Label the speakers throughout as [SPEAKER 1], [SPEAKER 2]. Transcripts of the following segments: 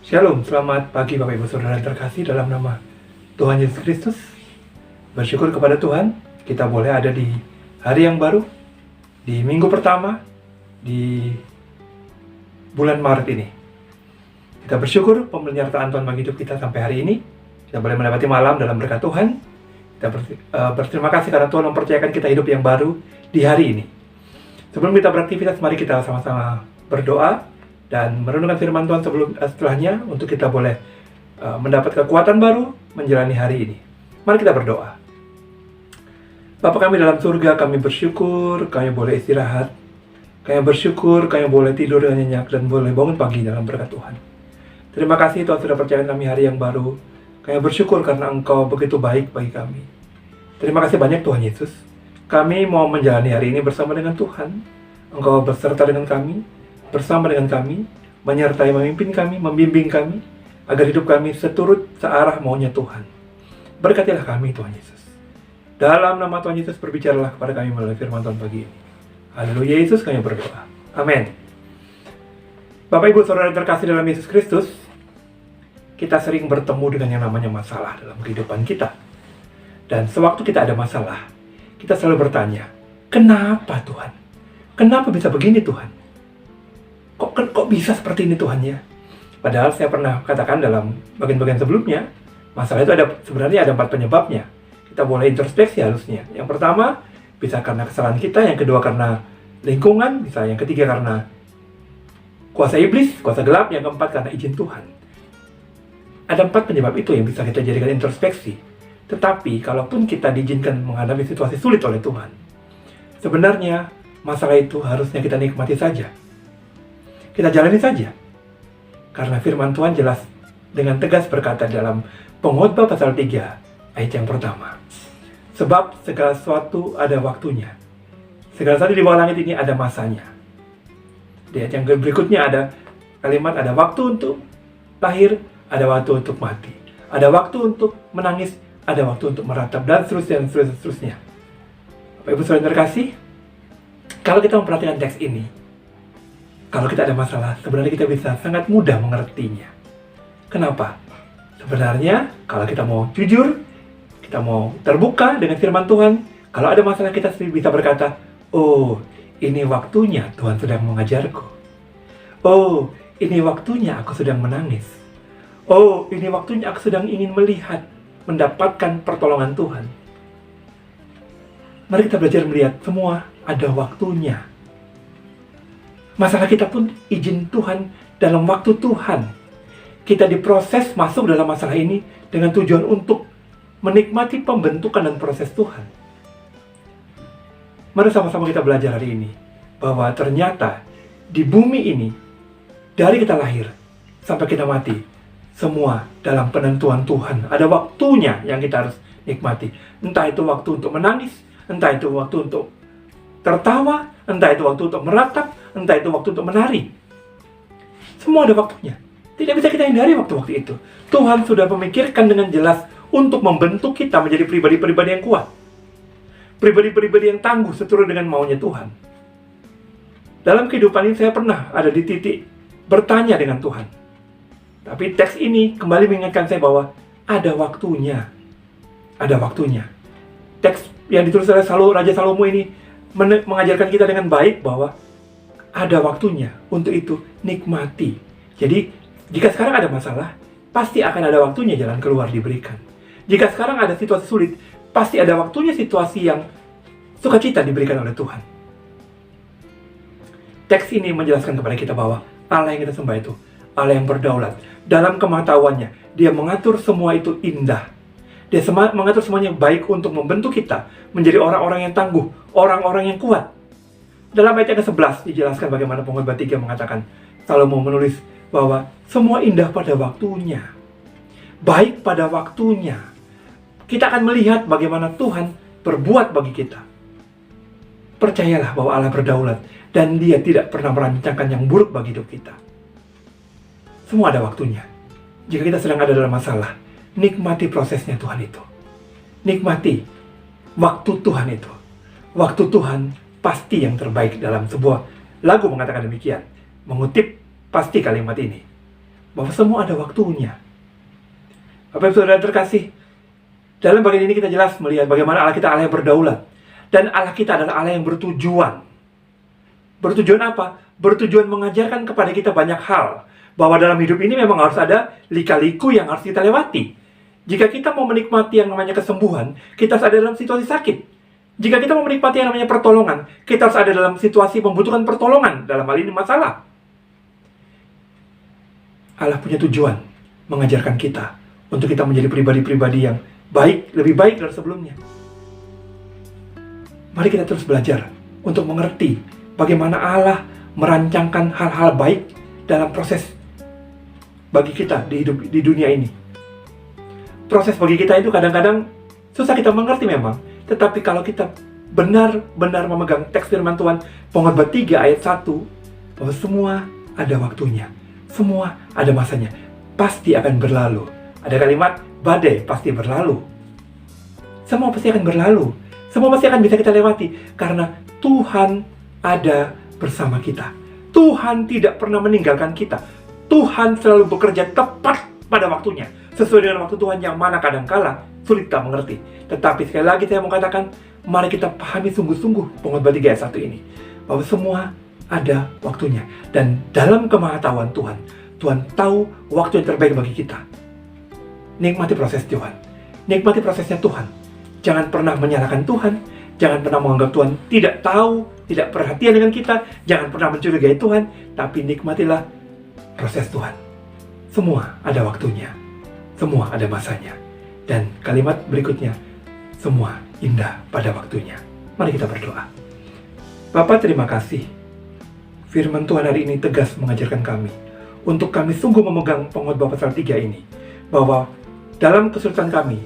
[SPEAKER 1] Shalom, selamat pagi Bapak Ibu Saudara yang terkasih dalam nama Tuhan Yesus Kristus. Bersyukur kepada Tuhan, kita boleh ada di hari yang baru, di minggu pertama, di bulan Maret ini. Kita bersyukur penyertaan Tuhan bagi hidup kita sampai hari ini. Kita boleh melewati malam dalam berkat Tuhan. Kita berterima kasih karena Tuhan mempercayakan kita hidup yang baru di hari ini. Sebelum kita beraktivitas, mari kita sama-sama berdoa dan merenungkan firman Tuhan setelahnya untuk kita boleh mendapat kekuatan baru menjalani hari ini. Mari kita berdoa. Bapa kami dalam surga, kami bersyukur kami boleh istirahat. Kami bersyukur kami boleh tidur dengan nyenyak dan boleh bangun pagi dalam berkat Tuhan. Terima kasih Tuhan sudah percayakan kami hari yang baru. Kami bersyukur karena Engkau begitu baik bagi kami. Terima kasih banyak Tuhan Yesus. Kami mau menjalani hari ini bersama dengan Tuhan. Engkau berserta dengan kami, bersama dengan kami, menyertai, memimpin kami, membimbing kami, agar hidup kami seturut searah maunya Tuhan. Berkatilah kami Tuhan Yesus. Dalam nama Tuhan Yesus berbicaralah kepada kami melalui firman Tuhan pagi ini. Haleluya Yesus, kami berdoa. Amin. Bapak Ibu Saudara terkasih dalam Yesus Kristus, kita sering bertemu dengan yang namanya masalah dalam kehidupan kita. Dan sewaktu kita ada masalah, kita selalu bertanya, kenapa Tuhan? Kenapa bisa begini Tuhan? Kok bisa seperti ini Tuhan ya? Padahal saya pernah katakan dalam bagian-bagian sebelumnya, masalah itu sebenarnya ada 4 penyebabnya. Kita boleh introspeksi harusnya. Yang pertama, bisa karena kesalahan kita. Yang kedua karena lingkungan. Bisa yang ketiga karena kuasa iblis, kuasa gelap. Yang keempat karena izin Tuhan. Ada 4 penyebab itu yang bisa kita jadikan introspeksi. Tetapi, kalaupun kita diizinkan menghadapi situasi sulit oleh Tuhan, sebenarnya masalah itu harusnya kita nikmati saja. Kita jalani saja. Karena firman Tuhan jelas dengan tegas berkata dalam Pengkhotbah pasal 3 ayat yang pertama. Sebab segala sesuatu ada waktunya. Segala sesuatu di bawah langit ini ada masanya. Di ayat yang berikutnya ada kalimat ada waktu untuk lahir, ada waktu untuk mati. Ada waktu untuk menangis, ada waktu untuk meratap, dan seterusnya. Bapak Ibu Saudara terkasih, kalau kita memperhatikan teks ini, kalau kita ada masalah, sebenarnya kita bisa sangat mudah mengertinya. Kenapa? Sebenarnya, kalau kita mau jujur, kita mau terbuka dengan firman Tuhan, kalau ada masalah kita bisa berkata, oh, ini waktunya Tuhan sedang mengajarku. Oh, ini waktunya aku sedang menangis. Oh, ini waktunya aku sedang ingin melihat, mendapatkan pertolongan Tuhan. Mari kita belajar melihat semua ada waktunya. Masalah kita pun izin Tuhan dalam waktu Tuhan. Kita diproses masuk dalam masalah ini dengan tujuan untuk menikmati pembentukan dan proses Tuhan. Mari sama-sama kita belajar hari ini bahwa ternyata di bumi ini, dari kita lahir sampai kita mati, semua dalam penentuan Tuhan. Ada waktunya yang kita harus nikmati. Entah itu waktu untuk menangis, entah itu waktu untuk tertawa, entah itu waktu untuk meratap, entah itu waktu untuk menari. Semua ada waktunya. Tidak bisa kita hindari waktu-waktu itu. Tuhan sudah memikirkan dengan jelas untuk membentuk kita menjadi pribadi-pribadi yang kuat. Pribadi-pribadi yang tangguh seturut dengan maunya Tuhan. Dalam kehidupan ini saya pernah ada di titik bertanya dengan Tuhan. Tapi teks ini kembali mengingatkan saya bahwa ada waktunya. Ada waktunya. Teks yang ditulis oleh Raja Salomo ini mengajarkan kita dengan baik bahwa ada waktunya. Untuk itu nikmati. Jadi jika sekarang ada masalah, pasti akan ada waktunya jalan keluar diberikan. Jika sekarang ada situasi sulit, pasti ada waktunya situasi yang sukacita diberikan oleh Tuhan. Teks ini menjelaskan kepada kita bahwa Allah yang kita sembah itu Allah yang berdaulat. Dalam kematahuannya, Dia mengatur semua itu indah. Dia mengatur semuanya baik untuk membentuk kita menjadi orang-orang yang tangguh, orang-orang yang kuat. Dalam ayat yang ke-11 dijelaskan bagaimana Pengkhotbah 3 mengatakan, Salomo menulis bahwa semua indah pada waktunya. Baik pada waktunya. Kita akan melihat bagaimana Tuhan berbuat bagi kita. Percayalah bahwa Allah berdaulat dan Dia tidak pernah merancangkan yang buruk bagi hidup kita. Semua ada waktunya. Jika kita sedang ada dalam masalah, nikmati prosesnya Tuhan itu. Nikmati waktu Tuhan itu. Waktu Tuhan pasti yang terbaik. Dalam sebuah lagu mengatakan demikian. Mengutip pasti kalimat ini. bahwa semua ada waktunya. Bapak Ibu Saudara terkasih, dalam bagian ini kita jelas melihat bagaimana Allah kita Allah yang berdaulat. Dan Allah kita adalah Allah yang bertujuan. Bertujuan apa? Bertujuan mengajarkan kepada kita banyak hal. Bahwa dalam hidup ini memang harus ada lika-liku yang harus kita lewati. Jika kita mau menikmati yang namanya kesembuhan, kita harus ada dalam situasi sakit. Jika kita mau menikmati yang namanya pertolongan, kita harus ada dalam situasi membutuhkan pertolongan. Dalam hal ini masalah. Allah punya tujuan mengajarkan kita untuk kita menjadi pribadi-pribadi yang baik, lebih baik dari sebelumnya. Mari kita terus belajar untuk mengerti bagaimana Allah merancangkan hal-hal baik dalam proses bagi kita di hidup di dunia ini. Proses bagi kita itu kadang-kadang susah kita mengerti memang, tetapi kalau kita benar-benar memegang teks firman Tuhan, Pengkhotbah 3 ayat 1, bahwa semua ada waktunya. Semua ada masanya, pasti akan berlalu. Ada kalimat, badai pasti berlalu. Semua pasti akan berlalu. Semua pasti akan bisa kita lewati. Karena Tuhan ada bersama kita. Tuhan tidak pernah meninggalkan kita. Tuhan selalu bekerja tepat pada waktunya. Sesuai dengan waktu Tuhan yang mana kadangkala sulit kita mengerti. Tetapi sekali lagi saya mau katakan, mari kita pahami sungguh-sungguh Pengkhotbah 3 ayat 1 ini. Bahwa semua ada waktunya. Dan dalam kemahatauan Tuhan, Tuhan tahu waktu yang terbaik bagi kita. Nikmati proses Tuhan. Nikmati prosesnya Tuhan. Jangan pernah menyalahkan Tuhan. Jangan pernah menganggap Tuhan tidak tahu, tidak perhatian dengan kita. Jangan pernah mencurigai Tuhan. Tapi nikmatilah proses Tuhan. Semua ada waktunya. Semua ada masanya. Dan kalimat berikutnya, semua indah pada waktunya. Mari kita berdoa. Bapa, terima kasih. Firman Tuhan hari ini tegas mengajarkan kami untuk kami sungguh memegang Pengkhotbah pasal 3 ini, bahwa dalam kesulitan kami,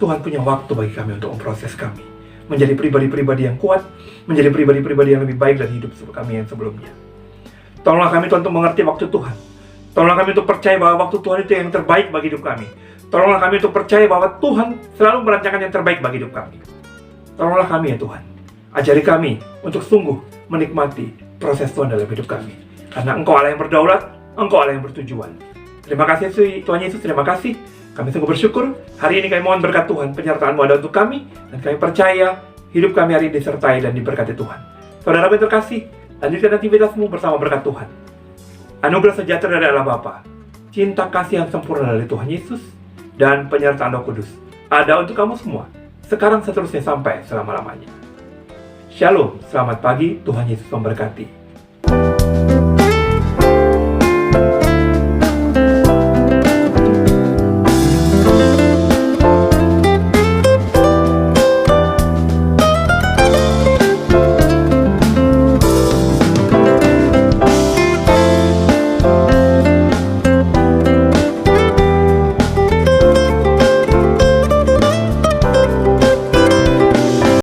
[SPEAKER 1] Tuhan punya waktu bagi kami untuk memproses kami menjadi pribadi-pribadi yang kuat, menjadi pribadi-pribadi yang lebih baik dari hidup kami yang sebelumnya. Tolonglah kami Tuhan untuk mengerti waktu Tuhan. Tolonglah kami untuk percaya bahwa waktu Tuhan itu yang terbaik bagi hidup kami. Tolonglah kami untuk percaya bahwa Tuhan selalu merancangkan yang terbaik bagi hidup kami. Tolonglah kami ya Tuhan. Ajari kami untuk sungguh menikmati proses Tuhan dalam hidup kami. Karena Engkau Allah yang berdaulat, Engkau Allah yang bertujuan. Terima kasih Tuhan Yesus, terima kasih. Kami sungguh bersyukur. Hari ini kami mohon berkat Tuhan, penyertaan-Mu ada untuk kami. Dan kami percaya hidup kami hari ini disertai dan diberkati Tuhan. Saudara kami terkasih, lanjutkan aktivitasmu bersama berkat Tuhan. Anugerah sejahtera dari Allah Bapa, cinta kasih yang sempurna dari Tuhan Yesus, dan penyertaan Roh Kudus ada untuk kamu semua, sekarang seterusnya sampai selama-lamanya. Shalom, selamat pagi, Tuhan Yesus memberkati.